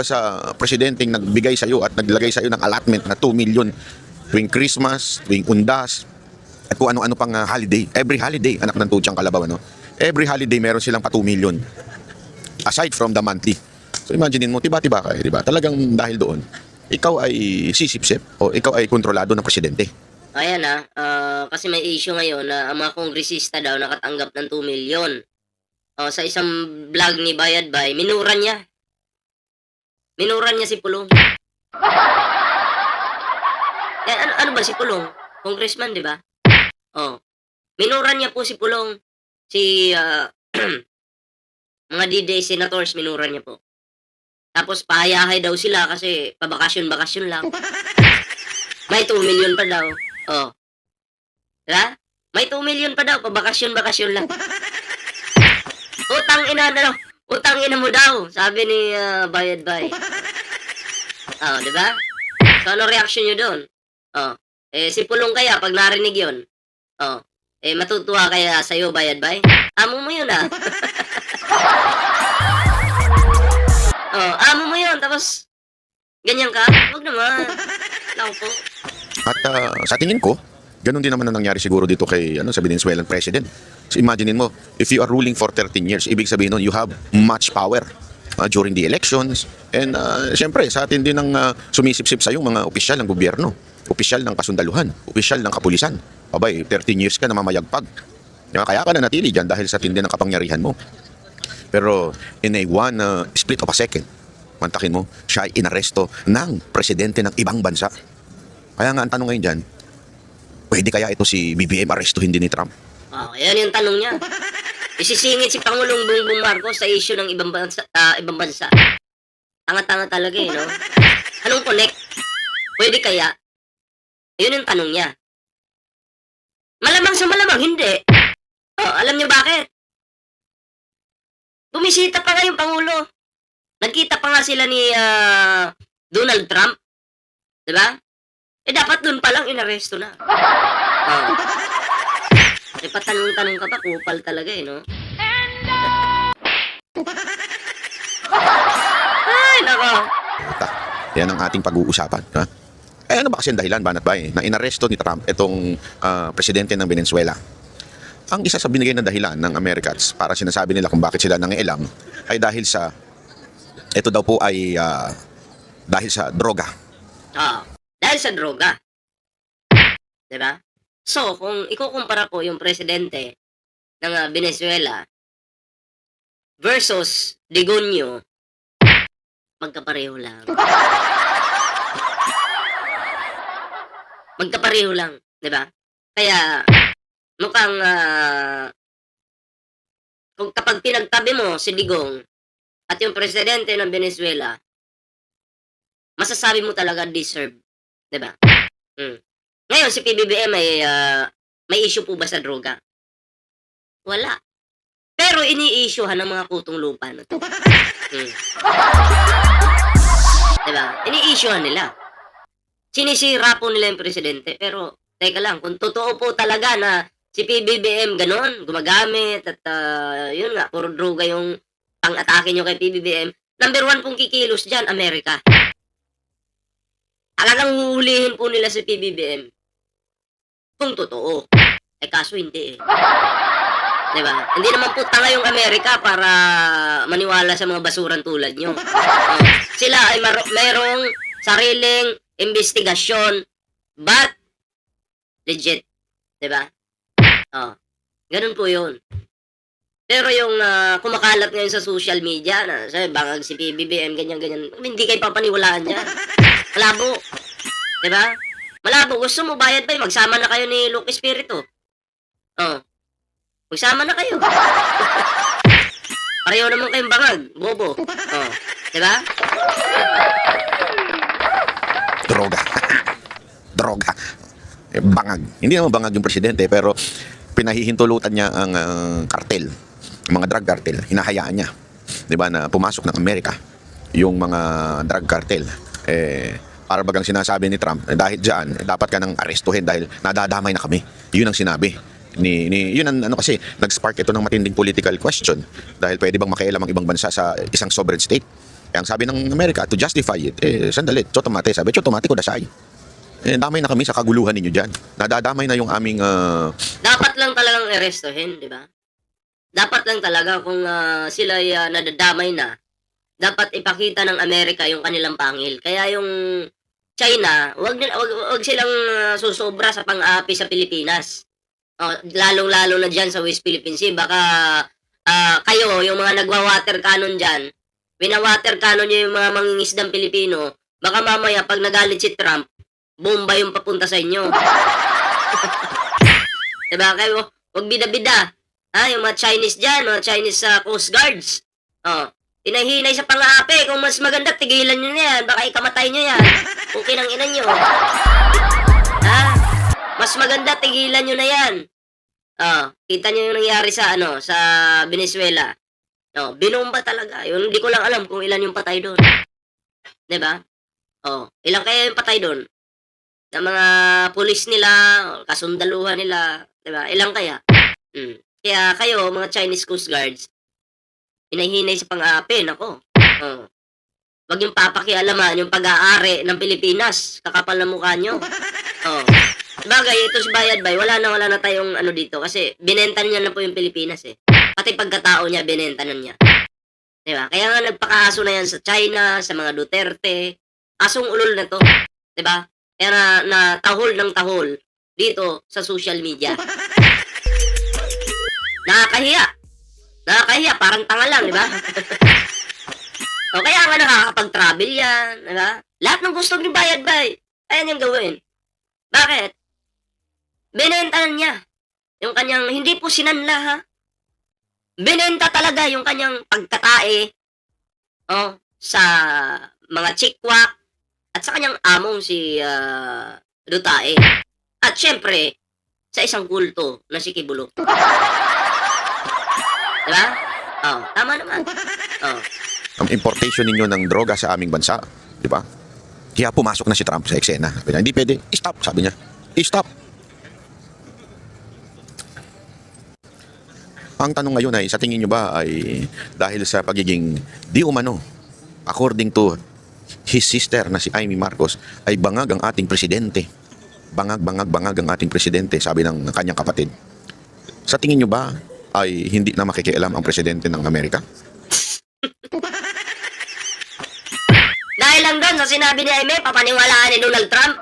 sa presidenteng nagbigay sa iyo at naglagay sa iyo ng allotment na 2 million tuwing Christmas, tuwing Undas, at kung ano-ano pang holiday. Every holiday, anak ng tutsang kalabaw, ano? Every holiday meron silang pa 2 million. Aside from the monthly. So imaginein mo, tiba-tiba ka, di ba? Talagang dahil doon, ikaw ay sisip-sip o ikaw ay kontrolado ng presidente. Ayan kasi may issue ngayon na ang mga kongresista daw nakatanggap ng 2 million. Sa isang vlog ni Bayad Bay, minura niya. Minura niya si Pulong. Ano ba si Pulong? Congressman, di ba? Minura niya po si Pulong. Si mga D-Day senators, minura niya po. Tapos pahayahay daw sila kasi pabakasyon-bakasyon lang. May 2 million pa daw. Diba? May 2 million pa daw, pabakasyon-bakasyon lang. Utang ina mo daw, sabi ni Bayad Bay. Diba? So, ano reaction nyo doon? Si Pulong kaya, pag narinig yun, matutuwa kaya sa'yo, Bayad Bay? Amo mo yun, amo mo yun, tapos, ganyan ka? Huwag naman. Lang po. At sa tingin ko, ganun din naman ang nangyari siguro dito kay sa Venezuelan president. So imaginein mo, if you are ruling for 13 years, ibig sabihin nun, you have much power during the elections. And syempre, sa atin din ng sumisip-sip sa yung mga opisyal ng gobyerno, opisyal ng kasundaluhan, opisyal ng kapulisan. Abay, 13 years ka na mamayagpag. Kaya ka na natili dyan dahil sa tindi ng kapangyarihan mo. Pero in a split of a second, mantakin mo, siya ay inaresto ng presidente ng ibang bansa. Kaya nga ang tanong ngayon dyan, pwede kaya ito si BBM arestuhin din ni Trump? Yan yung tanong niya. Isisingit si Pangulong Bongbong Marcos sa issue ng ibang bansa. Tanga-tanga talaga no? Anong connect? Pwede kaya? Yun yung tanong niya. Malamang sa malamang, hindi. Alam niyo bakit? Bumisita pa nga yung Pangulo. Nagkita pa nga sila ni Donald Trump. Diba? Dapat dun palang inaresto na. Patanong-tanong ka pa, kupal talaga no? Ay, nako. Yan ang ating pag-uusapan. Ha? Ano ba kasi ang dahilan, Banat Bay, na inaresto ni Trump itong presidente ng Venezuela? Ang isa sa binigay na dahilan ng Americans para sinasabi nila kung bakit sila nangialam ay dahil sa, ito daw po ay dahil sa droga. Dahil sa droga. Diba? So, kung ikukumpara ko yung presidente ng Venezuela versus Digonio, magkapareho lang. Magkapareho lang, diba? Kaya, mukhang, kung kapag pinagtabi mo si Digong at yung presidente ng Venezuela, masasabi mo talaga deserve, diba? Ngayon, si PBBM may issue po ba sa droga? Wala. Pero ini-issuehan ng mga kutong lupa na to. Diba? Ini-issuehan nila. Sinisira po nila yung presidente. Pero, teka lang, kung totoo po talaga na si PBBM ganon, gumagamit at yun nga, puro droga yung pang-atake nyo kay PBBM, number 1 pong kikilos dyan, Amerika. Talagang huhulihin po nila si PBBM. Kung totoo. Kaso hindi Diba? Hindi naman po tanga yung Amerika para maniwala sa mga basuran tulad nyo. Sila ay mayroong sariling investigasyon but legit. Diba? Ganun po yun. Pero yung kumakalat ngayon sa social media na sabi, bangag si PBBM, ganyan-ganyan, hindi kayo papaniwalaan dyan. Malabo. Diba? Malabo. Gusto mo, Bayad Bay, magsama na kayo ni Luke Espiritu. Magsama na kayo. Pareho naman kayong bangag, bobo. Diba? Droga. Droga. Bangag. Hindi naman bangag yung presidente, pero pinahihintulutan niya ang kartel, mga drug cartel. Hinahayaan niya, diba, na pumasok ng Amerika yung mga drug cartel. Para bagang sinasabi ni Trump, dahil dyan, dapat ka nang arestuhin dahil nadadamay na kami. Yun ang sinabi. Yun ang kasi, nag-spark ito ng matinding political question. Dahil pwede bang makialam ang ibang bansa sa isang sovereign state? Ang sabi ng Amerika, to justify it, sandali, chotomate, sabi, chotomate ko dasay. Damay na kami sa kaguluhan ninyo dyan. Nadadamay na yung aming, Dapat lang talagang arestuhin, di ba? Dapat lang talaga kung sila ay nadadamay na, dapat ipakita ng Amerika yung kanilang pangil. Kaya yung China, wag silang susobra sa pang-aapi sa Pilipinas. Lalong-lalo na dyan sa West Philippine Sea. Baka kayo, yung mga nagwa-water cannon dyan, wina-water cannon nyo yung mga mangingisdang Pilipino, baka mamaya pag nagalit si Trump, bomba yung papunta sa inyo. Diba? Kayo, wag bida-bida. Yung mga Chinese dyan, mga Chinese Coast Guards. Hinahinay sa pang-aapi. Kung mas maganda, tigilan nyo na yan. Baka ikamatay nyo yan. Okay ng ina nyo. Mas maganda, tigilan nyo na yan. Kita nyo yung nangyari sa, sa Venezuela. Binomba talaga. Yun, hindi ko lang alam kung ilan yung patay doon. Diba? Ilang kaya yung patay doon? Ng mga pulis nila, kasundaluhan nila. Diba? Ilang kaya? Kaya kayo, mga Chinese Coast Guards, hinahinay sa pang-aapi, nako. Wag yung papakialaman yung pag-aari ng Pilipinas. Kakapal na mukha nyo. Bagay, ito si Bayad Bay, wala na tayong dito kasi binenta niya na po yung Pilipinas eh. Pati pagkatao niya, binenta na niya. Diba? Kaya nga nagpakaaso na yan sa China, sa mga Duterte. Asong ulol na to. Diba? Kaya na tahol ng tahol dito sa social media. Nakakahiya, parang tanga lang, di ba? Kaya nga nakakapag-travel yan, di ba? Lahat ng gusto ni Bayad Bay, ayan yung gawin. Bakit? Binenta niya yung kanyang, hindi po sinanla ha. Binenta talaga yung kanyang pagkatae sa mga chikwak at sa kanyang among si Dutae. At syempre, sa isang kulto na si Kibulo. Diba? Tama naman. ang importation ninyo ng droga sa aming bansa. Di ba? Kaya pumasok na si Trump sa eksena. Sabi niya, hindi pwede. Stop, sabi niya. Stop. Ang tanong ngayon ay, sa tingin nyo ba ay dahil sa pagiging di umano, according to his sister na si Amy Marcos, ay bangag ang ating presidente. Bangag ang ating presidente, sabi ng kanyang kapatid. Sa tingin nyo ba ay hindi na makikialam ang presidente ng Amerika? Dahil lang doon sa sinabi ni Amy, papaniwalaan ni Donald Trump.